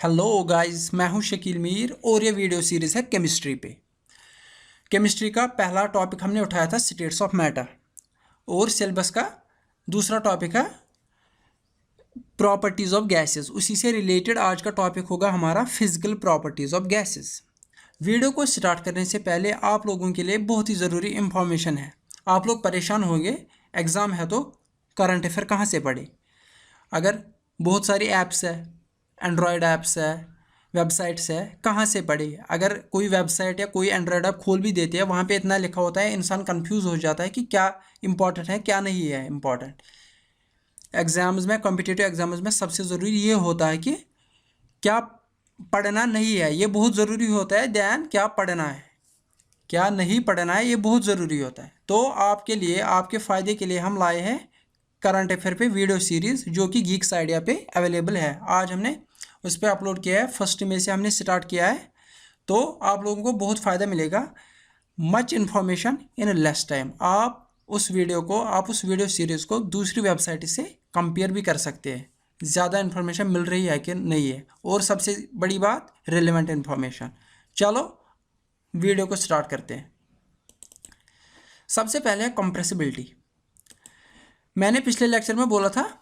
Hello guys, मैं हूं शकील मीर और ये वीडियो सीरीज़ है केमिस्ट्री पे। केमिस्ट्री का पहला टॉपिक हमने उठाया था स्टेट्स ऑफ मैटर और सिलेबस का दूसरा टॉपिक है प्रॉपर्टीज़ ऑफ गैसेस। उसी से रिलेटेड आज का टॉपिक होगा हमारा physical properties of gases. Video को स्टार्ट करने से पहले आप लोगों के लिए बहुत ही ज़रूरी इंफॉर्मेशन है। आप लोग परेशान होंगे, एग्ज़ाम है तो करंट अफेयर कहाँ से पढ़े। अगर बहुत सारी ऐप्स है, एंड्रॉयड ऐप्स है, वेबसाइट्स है, कहाँ से पढ़े। अगर कोई वेबसाइट या कोई एंड्रॉयड ऐप खोल भी देते हैं, वहाँ पे इतना लिखा होता है, इंसान कंफ्यूज हो जाता है कि क्या इंपॉर्टेंट है क्या नहीं है इम्पॉर्टेंट। एग्ज़ाम्स में, कॉम्पिटिटिव एग्जाम्स में सबसे ज़रूरी ये होता है कि क्या पढ़ना नहीं है, ये बहुत ज़रूरी होता है। दैन क्या पढ़ना है, क्या नहीं पढ़ना है, ये बहुत ज़रूरी होता है। तो आपके लिए, आपके फ़ायदे के लिए हम लाए हैं करंट अफेयर पे वीडियो सीरीज़, जो कि गीक्स आइडिया पे अवेलेबल है। आज हमने उस पर अपलोड किया है, 1 मई से हमने स्टार्ट किया है। तो आप लोगों को बहुत फ़ायदा मिलेगा, much information in less time. आप उस वीडियो सीरीज़ को दूसरी वेबसाइट से कंपेयर भी कर सकते हैं, ज़्यादा इन्फॉर्मेशन मिल रही है कि नहीं है, और सबसे बड़ी बात रिलेवेंट इन्फॉर्मेशन। चलो वीडियो को स्टार्ट करते हैं। सबसे पहले है कंप्रेसिबिलिटी। मैंने पिछले लेक्चर में बोला था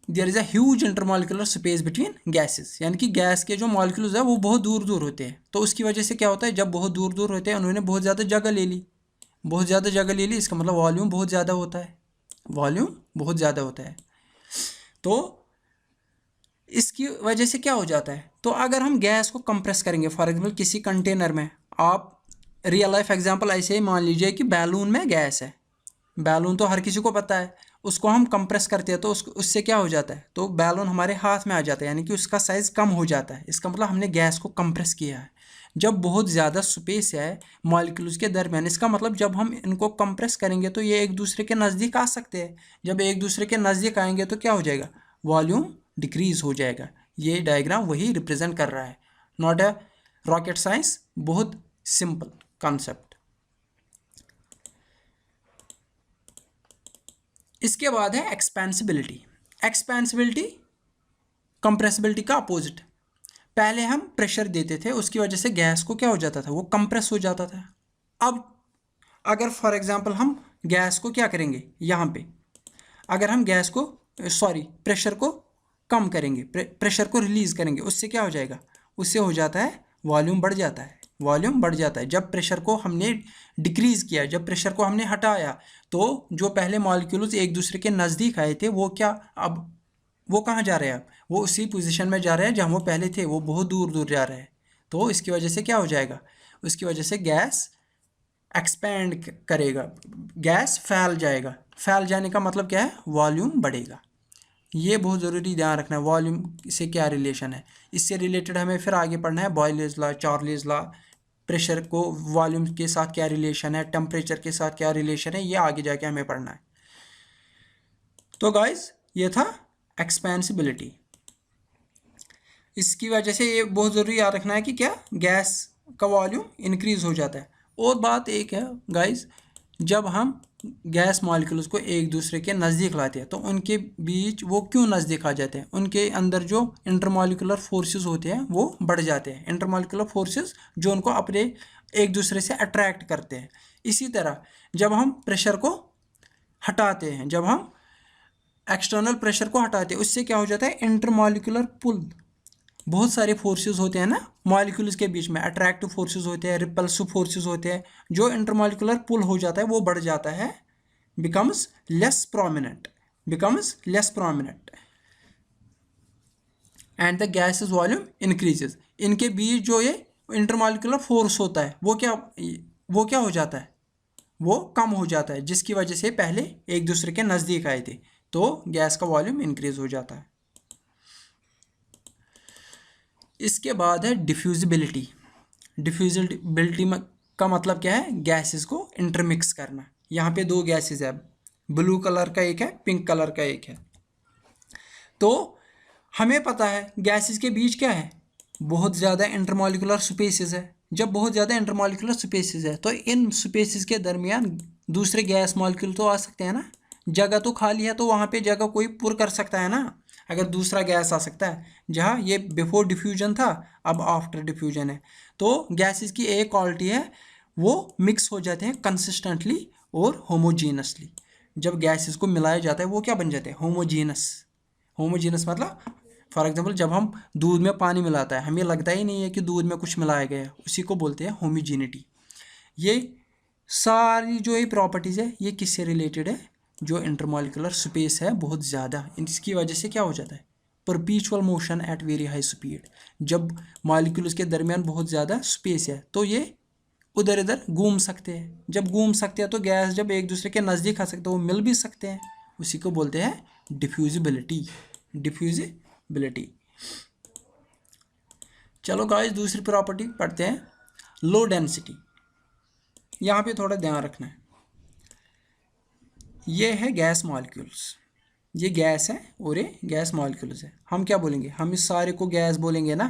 there is a huge intermolecular space between gases, यानी कि गैस के जो मॉलिक्यूल्स है वो बहुत दूर दूर होते हैं। तो उसकी वजह से क्या होता है, जब बहुत दूर दूर होते हैं उन्होंने बहुत ज़्यादा जगह ले ली, इसका मतलब वॉल्यूम बहुत ज़्यादा होता है, तो इसकी वजह से क्या हो जाता है। तो अगर हम गैस को कंप्रेस करेंगे, फॉर एग्जाम्पल किसी कंटेनर में, आप रियल लाइफ एग्जाम्पल ऐसे ही मान लीजिए कि बैलून में गैस है। बैलून तो हर किसी को पता है, उसको हम कंप्रेस करते हैं तो उससे क्या हो जाता है, तो बैलून हमारे हाथ में आ जाता है, यानी कि उसका साइज़ कम हो जाता है। इसका मतलब हमने गैस को कंप्रेस किया है। जब बहुत ज़्यादा स्पेस है मॉलिक्यूल्स के दरमियान, इसका मतलब जब हम इनको कंप्रेस करेंगे तो ये एक दूसरे के नज़दीक आ सकते हैं। जब एक दूसरे के नज़दीक आएंगे तो क्या हो जाएगा, वॉल्यूम डिक्रीज हो जाएगा। ये डायग्राम वही रिप्रेजेंट कर रहा है, नॉट अ रॉकेट साइंस, बहुत सिंपल कॉन्सेप्ट। इसके बाद है एक्सपेंसिबिलिटी कंप्रेसिबिलिटी का अपोजिट। पहले हम प्रेशर देते थे, उसकी वजह से गैस को क्या हो जाता था, वो कंप्रेस हो जाता था। अब अगर फॉर एग्जांपल हम गैस को क्या करेंगे, यहाँ पे अगर हम गैस को प्रेशर को कम करेंगे, प्रेशर को रिलीज करेंगे, उससे क्या हो जाएगा, उससे हो जाता है वॉल्यूम बढ़ जाता है। जब प्रेशर को हमने डिक्रीज किया, जब प्रेशर को हमने हटाया, तो जो पहले मॉलिक्यूल्स एक दूसरे के नज़दीक आए थे वो क्या, अब वो कहाँ जा रहे हैं, अब वो उसी पोजीशन में जा रहे हैं जहाँ वो पहले थे, वो बहुत दूर दूर जा रहे हैं। तो इसकी वजह से क्या हो जाएगा, उसकी वजह से गैस एक्सपैंड करेगा, गैस फैल जाने का मतलब क्या है, वॉल्यूम बढ़ेगा। ये बहुत ज़रूरी ध्यान रखना है, वॉल्यूम से क्या रिलेशन है। इससे रिलेटेड हमें फिर आगे पढ़ना है बॉयलेज लॉ, चार्लीज लॉ, प्रेशर को वॉल्यूम के साथ क्या रिलेशन है, टेम्परेचर के साथ क्या रिलेशन है, ये आगे जाके हमें पढ़ना है। तो गाइस, ये था एक्सपेंसिबिलिटी। इसकी वजह से ये बहुत ज़रूरी याद रखना है कि क्या, गैस का वॉल्यूम इंक्रीज हो जाता है। और बात एक है गाइस, जब हम गैस मॉलिक्यूल्स को एक दूसरे के नज़दीक लाते हैं तो उनके बीच वो क्यों नज़दीक आ जाते हैं, उनके अंदर जो इंटरमॉलिक्यूलर फोर्सेस होते हैं वो बढ़ जाते हैं। इंटरमॉलिक्यूलर फोर्सेस जो उनको अपने एक दूसरे से अट्रैक्ट करते हैं। इसी तरह जब हम प्रेशर को हटाते हैं, जब हम एक्सटर्नल प्रेशर को हटाते हैं, उससे क्या हो जाता है, इंटरमॉलिक्यूलर पुल, बहुत सारे फोर्सेस होते हैं ना मॉलिक्यूल्स के बीच में, अट्रैक्टिव फोर्सेस होते हैं, रिपल्सिव फोर्सेस होते हैं। जो इंटरमॉलिक्यूलर पुल हो जाता है वो बढ़ जाता है, becomes less prominent and the gases volume increases. इनके बीच जो ये इंटरमॉलिक्यूलर फोर्स होता है वो क्या हो जाता है, वो कम हो जाता है, जिसकी वजह से पहले एक दूसरे के नज़दीक आए थे, तो गैस का वॉल्यूम इंक्रीज हो जाता है। इसके बाद है डिफ्यूजिबिलिटी का मतलब क्या है, गैसेस को इंटरमिक्स करना। यहाँ पे दो गैसेस है, ब्लू कलर का एक है, पिंक कलर का एक है। तो हमें पता है गैसेस के बीच क्या है, बहुत ज़्यादा इंटरमॉलिक्यूलर स्पेसेस है। जब बहुत ज़्यादा इंटरमॉलिक्यूलर स्पेसेस है तो इन स्पेसेस के दरमियान दूसरे गैस मॉलिक्यूल तो आ सकते हैं ना, जगह तो खाली है तो वहाँ पे जगह कोई पुर कर सकता है ना। अगर दूसरा गैस आ सकता है, जहाँ ये बिफोर डिफ्यूजन था अब आफ्टर डिफ्यूजन है, तो गैसेस की एक क्वालिटी है, वो मिक्स हो जाते हैं कंसिस्टेंटली और होमोजीनसली। जब गैसेस को मिलाया जाता है वो क्या बन जाते हैं, होमोजीनस। होमोजीनस मतलब फॉर एग्जांपल जब हम दूध में पानी मिलाता है हमें लगता ही नहीं है कि दूध में कुछ मिलाया गया है, उसी को बोलते हैं होमोजीनिटी। ये सारी जो ये प्रॉपर्टीज़ है ये किससे रिलेटेड है, जो इंटरमॉलिक्यूलर स्पेस है बहुत ज़्यादा, इसकी वजह से क्या हो जाता है, perpetual motion at very high speed. जब मॉलिक्यूल्स के दरमियान बहुत ज़्यादा स्पेस है तो ये उधर इधर घूम सकते हैं। जब घूम सकते हैं तो गैस जब एक दूसरे के नज़दीक आ सकते हैं वो मिल भी सकते हैं, उसी को बोलते हैं डिफ्यूजिबिलिटी। डिफ्यूजिबिलिटी। चलो गाइस दूसरी प्रॉपर्टी पढ़ते हैं, लो डेंसिटी। यहाँ पे थोड़ा ध्यान रखना है, ये है गैस मॉलिक्यूल्स, ये गैस है और ये गैस मॉलिक्यूल्स है। हम क्या बोलेंगे, हम इस सारे को गैस बोलेंगे ना,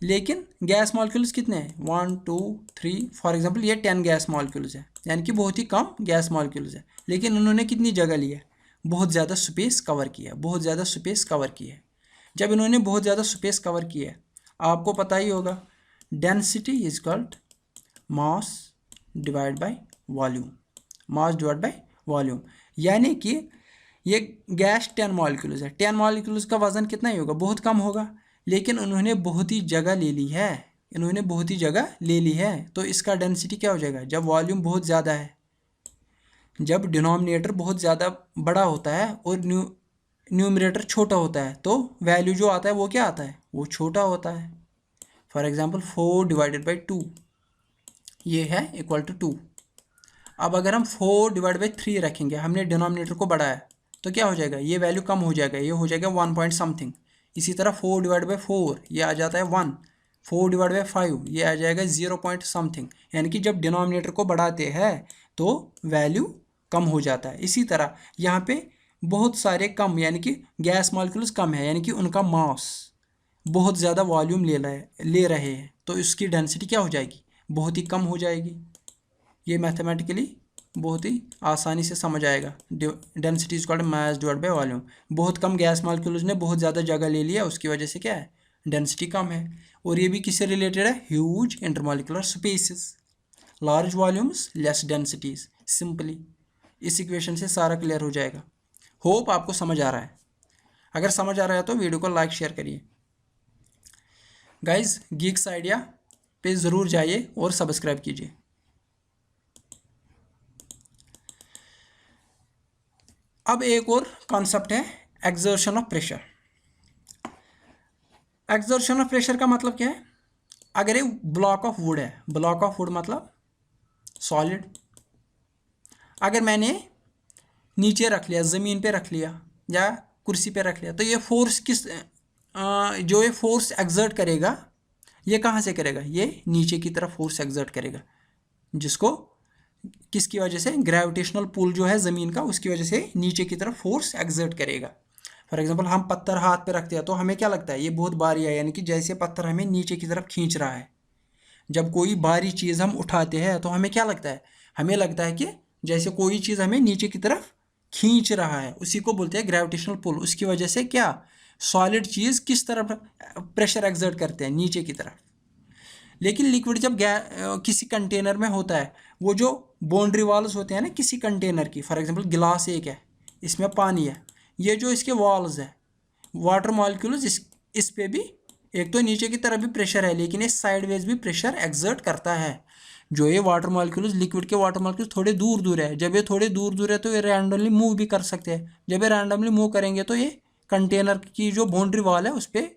लेकिन गैस मॉलिक्यूल्स कितने हैं, 1 2 3, फॉर एग्जांपल ये 10 गैस मॉलिक्यूल्स है, यानी कि बहुत ही कम गैस मॉलिक्यूल्स है, लेकिन उन्होंने कितनी जगह ली है, बहुत ज़्यादा स्पेस कवर किया, बहुत ज़्यादा स्पेस कवर किया है। जब इन्होंने बहुत ज़्यादा स्पेस कवर किया है, आपको पता ही होगा density is called mass divide by volume, mass divide by volume. यानी कि ये गैस 10 मॉलिक्यूल्स है, 10 मॉलिक्यूल्स का वजन कितना ही होगा, बहुत कम होगा, लेकिन उन्होंने बहुत ही जगह ले ली है, इन्होंने बहुत ही जगह ले ली है, तो इसका डेंसिटी क्या हो जाएगा, जब वॉल्यूम बहुत ज़्यादा है, जब डिनोमिनेटर बहुत ज़्यादा बड़ा होता है और न्यूमरेटर छोटा होता है, तो वैल्यू जो आता है वो क्या आता है, वो छोटा होता है। फॉर एग्जांपल 4 डिवाइडेड बाई 2 ये है इक्वल टू 2। अब अगर हम 4 डिवाइड बाई 3 रखेंगे, हमने डिनोमिनेटर को बढ़ाया, तो क्या हो जाएगा, ये वैल्यू कम हो जाएगा, ये हो जाएगा 1 पॉइंट समथिंग। इसी तरह 4 डिवाइड बाई 4 ये आ जाता है 1, 4 डिवाइड बाई 5 ये आ जाएगा 0 पॉइंट समथिंग। यानी कि जब डिनोमिनेटर को बढ़ाते हैं तो वैल्यू कम हो जाता है। इसी तरह यहाँ पे बहुत सारे कम, यानी कि गैस मॉलिक्यूल्स कम है, यानी कि उनका मास बहुत ज़्यादा वॉल्यूम ले रहे हैं, तो इसकी डेंसिटी क्या हो जाएगी, बहुत ही कम हो जाएगी। ये मैथमेटिकली बहुत ही आसानी से समझ आएगा। Density is called mass divide by volume. बहुत कम गैस मॉलिक्यूल्स ने बहुत ज़्यादा जगह ले लिया, उसकी वजह से क्या है, डेंसिटी कम है। और ये भी किससे रिलेटेड है, huge intermolecular spaces, large volumes less densities. Simply इस इक्वेशन से सारा क्लियर हो जाएगा। होप आपको समझ आ रहा है। अगर समझ आ रहा है तो वीडियो को लाइक शेयर करिए। गाइज गीक्स आइडिया पे ज़रूर जाइए और सब्सक्राइब कीजिए। अब एक और कॉन्सेप्ट है exertion of pressure. Exertion of pressure का मतलब क्या है, अगर एक ब्लॉक ऑफ वुड है, ब्लॉक ऑफ वुड मतलब सॉलिड, अगर मैंने नीचे रख लिया, ज़मीन पे रख लिया या कुर्सी पे रख लिया, तो ये फोर्स जो ये फोर्स एक्सर्ट करेगा ये कहाँ से करेगा, ये नीचे की तरफ फोर्स एक्सर्ट करेगा, जिसको किसकी वजह से, ग्रेविटेशनल पुल जो है ज़मीन का, उसकी वजह से नीचे की तरफ फोर्स एक्सर्ट करेगा। फॉर एग्जांपल हम पत्थर हाथ पे रखते हैं तो हमें क्या लगता है, ये बहुत भारी है, यानी कि जैसे पत्थर हमें नीचे की तरफ खींच रहा है। जब कोई भारी चीज़ हम उठाते हैं तो हमें क्या लगता है, हमें लगता है कि जैसे कोई चीज़ हमें नीचे की तरफ खींच रहा है, उसी को बोलते हैं ग्रेविटेशनल पुल। उसकी वजह से क्या, सॉलिड चीज़ किस तरफ प्रेशर एक्सर्ट करते हैं, नीचे की तरफ। लेकिन लिक्विड जब किसी कंटेनर में होता है, वो जो बाउंड्री वॉल्स होते हैं ना किसी कंटेनर की, फॉर एग्जांपल गिलास एक है, इसमें पानी है, ये जो इसके वॉल्स है, वाटर मॉलिक्यूल्स, इस पे भी एक तो नीचे की तरफ भी प्रेशर है, लेकिन ये साइडवेज भी प्रेशर एक्सर्ट करता है। जो ये वाटर मॉलिक्यूल्स, लिक्विड के वाटर मॉलिक्यूल्स थोड़े दूर दूर है, जब ये थोड़े दूर दूर है तो ये रैंडमली मूव भी कर सकते हैं। जब ये रैंडमली मूव करेंगे तो ये कंटेनर की जो बाउंड्री वॉल है उस पर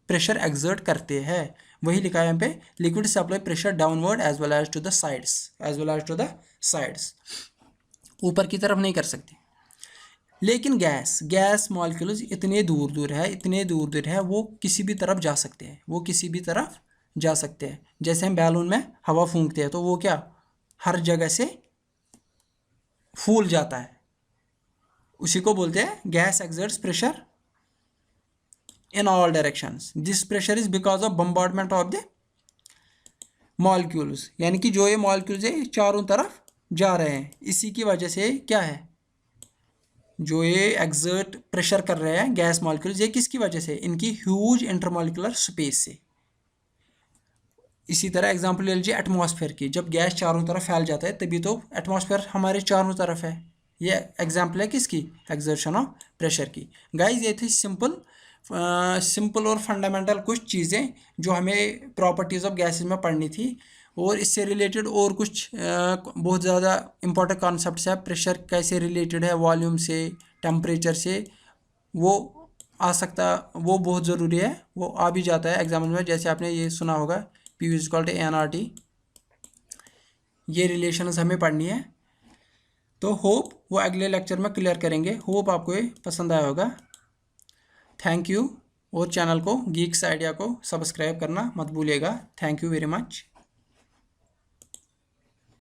प्रेशर एक्सर्ट करते हैं। वही लिखा है यहाँ पे, liquid supply pressure downward as well as to the sides, as well as to the sides, ऊपर की तरफ नहीं कर सकते। लेकिन गैस मॉलिक्यूल्स इतने दूर दूर है, इतने दूर दूर है, वो किसी भी तरफ जा सकते हैं, वो किसी भी तरफ जा सकते हैं। जैसे हम बैलून में हवा फूंकते हैं तो वो क्या हर जगह से फूल जाता है, उसी को बोलते हैं gas exerts pressure in all directions. This pressure is because of bombardment of the molecules, यानी कि जो ये मॉलिक्यूल्स है चारों तरफ जा रहे हैं, इसी की वजह से क्या है, जो ये एक्सर्ट प्रेशर कर रहे हैं गैस मॉलिक्यूल्स, ये किसकी वजह से? इनकी ह्यूज इंटरमॉलिक्यूलर स्पेस से। इसी तरह एग्जांपल ले लीजिए एटमॉस्फेयर की, जब गैस चारों तरफ फैल जाता है तभी तो एटमॉस्फेयर हमारे चारों तरफ है। ये एग्जांपल है किसकी? एक्सर्शन ऑफ प्रेशर की। गाइस ये थी सिंपल और फंडामेंटल कुछ चीज़ें जो हमें प्रॉपर्टीज़ ऑफ गैसेस में पढ़नी थी। और इससे रिलेटेड और कुछ बहुत ज़्यादा इंपॉर्टेंट कॉन्सेप्ट्स है। प्रेशर कैसे रिलेटेड है वॉल्यूम से, टेम्परेचर से, वो आ सकता, वो बहुत ज़रूरी है, वो आ भी जाता है एग्जाम में। जैसे आपने ये सुना होगा P is equal to NRT, ये रिलेशंस हमें पढ़नी है। तो होप वो अगले लेक्चर में क्लियर करेंगे। होप आपको ये पसंद आया होगा। Thank you. और चैनल को गीक्स आइडिया को सब्सक्राइब करना मत भूलिएगा। Thank you very much.